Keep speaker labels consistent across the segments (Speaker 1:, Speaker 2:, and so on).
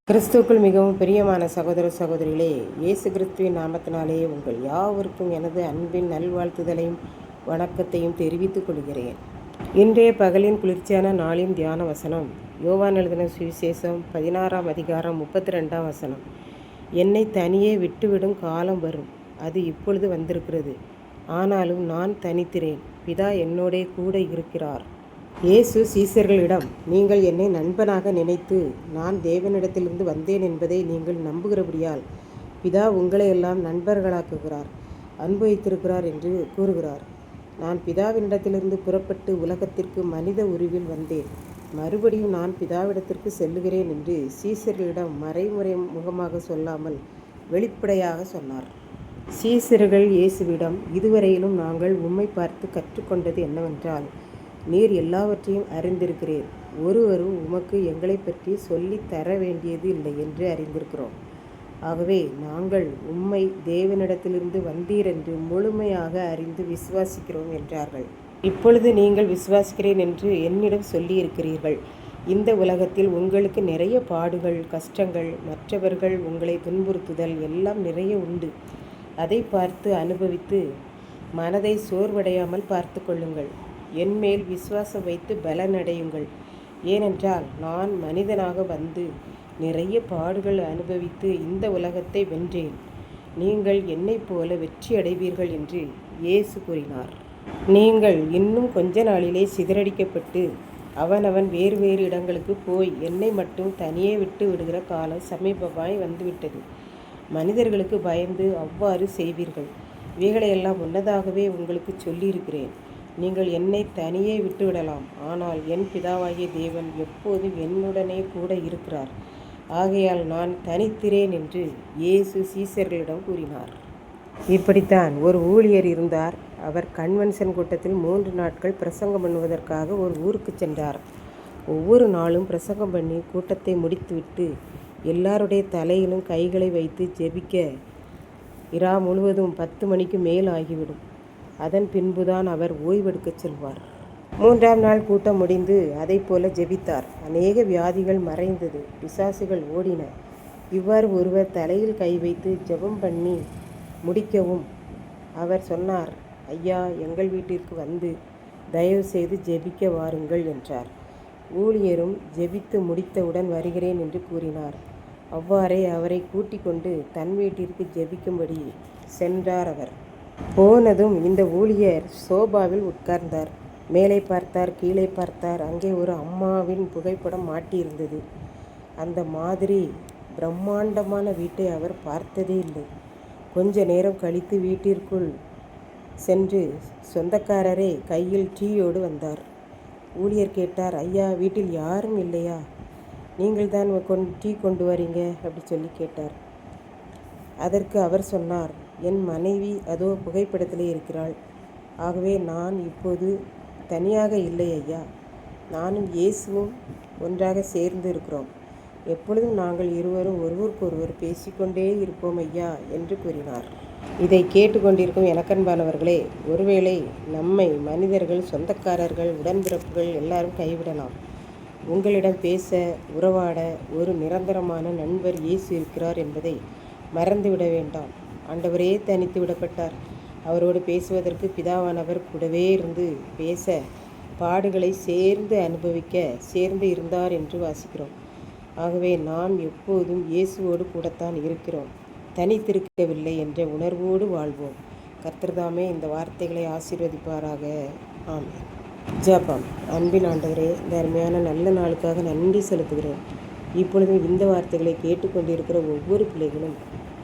Speaker 1: கிறிஸ்துவுக்குள் மிகவும் பிரியமான சகோதர சகோதரிகளே, இயேசு கிறிஸ்துவின் நாமத்தினாலே உங்கள் யாவருக்கும் எனது அன்பின் நல்வாழ்த்துதலையும் வணக்கத்தையும் தெரிவித்துக் கொள்கிறேன். இன்றைய பகலின் குளிர்ச்சியான நாளின் தியான வசனம் யோவான் எழுதின சுவிசேஷம் 16ஆம் அதிகாரம் 32ஆம் வசனம். என்னை தனியே விட்டுவிடும் காலம் வரும், அது இப்பொழுது வந்திருக்கிறது. ஆனாலும் நான் தனித்திரேன், பிதா என்னோடே கூட இருக்கிறார். இயேசு சீசர்களிடம், நீங்கள் என்னை நண்பனாக நினைத்து நான் தேவனிடத்திலிருந்து வந்தேன் என்பதை நீங்கள் நம்புகிறபடியால் பிதா உங்களையெல்லாம் நண்பர்களாக்குகிறார், அனுபவித்திருக்கிறார் என்று கூறுகிறார். நான் பிதாவினிடத்திலிருந்து புறப்பட்டு உலகத்திற்கு மனித உருவில் வந்தேன், மறுபடியும் நான் பிதாவிடத்திற்கு செல்லுகிறேன் என்று சீசர்களிடம் மறைமுறை முகமாக சொல்லாமல் வெளிப்படையாக சொன்னார். சீசர்கள் இயேசுவிடம், இதுவரையிலும் நாங்கள் உம்மை பார்த்து கற்றுக்கொண்டது என்னவென்றால், நீர் எல்லாவற்றையும் அறிந்திருக்கிறீர், ஒருவரும் உமக்கு எங்களை பற்றி சொல்லி தர வேண்டியது இல்லை என்று அறிந்திருக்கிறோம். ஆகவே நாங்கள் உம்மை தேவனிடத்திலிருந்து வந்தீர் என்று முழுமையாக அறிந்து விசுவாசிக்கிறோம் என்றார்கள். இப்பொழுது நீங்கள் விசுவாசிக்கிறேன் என்று என்னிடம் சொல்லியிருக்கிறீர்கள். இந்த உலகத்தில் உங்களுக்கு நிறைய பாடுகள், கஷ்டங்கள், மற்றவர்கள் உங்களை துன்புறுத்துதல் எல்லாம் நிறைய உண்டு. அதை பார்த்து அனுபவித்து மனதை சோர்வடையாமல் பார்த்து கொள்ளுங்கள். என்மேல் விசுவாசம் வைத்து பலனடையுங்கள். ஏனென்றால் நான் மனிதனாக வந்து நிறைய பாடுகள் அனுபவித்து இந்த உலகத்தை வென்றேன். நீங்கள் என்னைப் போல வெற்றி அடைவீர்கள் என்று இயேசு கூறினார். நீங்கள் இன்னும் கொஞ்ச நாளிலே சிதறடிக்கப்பட்டு அவனவன் வேறு வேறு இடங்களுக்கு போய் என்னை மட்டும் தனியே விட்டு விடுகிற காலம் சமீபமாய் வந்துவிட்டது. மனிதர்களுக்கு பயந்து அவ்வாறு செய்வீர்கள். இவைகளையெல்லாம் முன்னதாகவே உங்களுக்கு சொல்லியிருக்கிறேன். நீங்கள் என்னை தனியே விட்டுவிடலாம், ஆனால் என் பிதாவாகிய தேவன் எப்போதும் என்னுடனே கூட இருக்கிறார். ஆகையால் நான் தனித்திரேன் என்று இயேசு சீசர்களிடம் கூறினார். இப்படித்தான் ஒரு ஊழியர் இருந்தார். அவர் கன்வென்ஷன் கூட்டத்தில் 3 நாட்கள் பிரசங்கம் பண்ணுவதற்காக ஒரு ஊருக்கு சென்றார். ஒவ்வொரு நாளும் பிரசங்கம் பண்ணி கூட்டத்தை முடித்துவிட்டு எல்லாருடைய தலையிலும் கைகளை வைத்து ஜெபிக்க இரா முழுவதும் 10 மணிக்கு மேல் ஆகிவிடும். அதன் பின்புதான் அவர் ஓய்வெடுக்கச் செல்வார். 3ஆம் நாள் கூட்டம் முடிந்து அதை போல ஜெபித்தார். அநேக வியாதிகள் மறைந்தது, பிசாசுகள் ஓடின. இவ்வாறு ஒருவர் தலையில் கை வைத்து ஜெபம் பண்ணி முடிக்கவும் அவர் சொன்னார், ஐயா, எங்கள் வீட்டிற்கு வந்து தயவு செய்து ஜெபிக்க வாருங்கள் என்றார். ஊழியரும் ஜெபித்து முடித்தவுடன் வருகிறேன் என்று கூறினார். அவ்வாறே அவரை கூட்டிக் கொண்டு தன் வீட்டிற்கு ஜெபிக்கும்படி சென்றார். அவர் போனதும் இந்த ஊழியர் சோபாவில் உட்கார்ந்தார். மேலே பார்த்தார், கீழே பார்த்தார். அங்கே ஒரு அம்மாவின் புகைப்படம் மாட்டியிருந்தது. அந்த மாதிரி பிரம்மாண்டமான வீட்டை அவர் பார்த்ததே இல்லை. கொஞ்ச நேரம் கழித்து வீட்டிற்குள் சென்று சொந்தக்காரரே கையில் டீயோடு வந்தார். ஊழியர் கேட்டார், ஐயா, வீட்டில் யாரும் இல்லையா? நீங்கள் தான் டீ கொண்டு வரீங்க அப்படி சொல்லி கேட்டார். அதற்கு அவர் சொன்னார், என் மனைவி அதோ புகைப்படத்திலே இருக்கிறாள். ஆகவே நான் இப்போது தனியாக இல்லை ஐயா, நானும் இயேசுவும் ஒன்றாக சேர்ந்து இருக்கிறோம். எப்பொழுதும் நாங்கள் இருவரும் ஒருவருக்கொருவர் பேசிக்கொண்டே இருப்போம் ஐயா என்று கூறினார். இதை கேட்டுக்கொண்டிருக்கும் எனக்கன்பானவர்களே, ஒருவேளை நம்மை மனிதர்கள், சொந்தக்காரர்கள், உடன்பிறப்புகள் எல்லாரும் கைவிடலாம். உங்களிடம் பேச, உறவாட ஒரு நிரந்தரமான நண்பர் இயேசு இருக்கிறார் என்பதை மறந்துவிட வேண்டாம். ஆண்டவரே தனித்து விடப்பட்டார். அவரோடு பேசுவதற்கு பிதாவானவர் கூடவே இருந்து பேச, பாடுகளை சேர்ந்து அனுபவிக்க சேர்ந்து இருந்தார் என்று வாசிக்கிறோம். ஆகவே நாம் எப்போதும் இயேசுவோடு கூடத்தான் இருக்கிறோம், தனித்திருக்கவில்லை என்ற உணர்வோடு வாழ்வோம். கர்த்தர்தாமே இந்த வார்த்தைகளை ஆசீர்வதிப்பாராக. ஆமென். ஜெபம். அன்பின் ஆண்டவரே, இந்த அருமையான நல்ல நாளுக்காக நன்றி செலுத்துகிறேன். இப்பொழுதும் இந்த வார்த்தைகளை கேட்டுக்கொண்டிருக்கிற ஒவ்வொரு பிள்ளைகளும்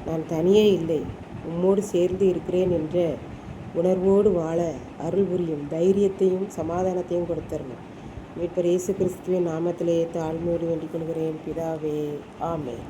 Speaker 1: நான் தனியே இல்லை, உம்மோடு சேர்ந்து இருக்கிறேன் என்ற உணர்வோடு வாழ அருள் புரியும் தைரியத்தையும் சமாதானத்தையும் கொடுத்தரணும். மீட்பர் இயேசு கிறிஸ்துவின் நாமத்திலே தாழ்மையோடு வேண்டிக் கொள்கிறேன் பிதாவே. ஆமென்.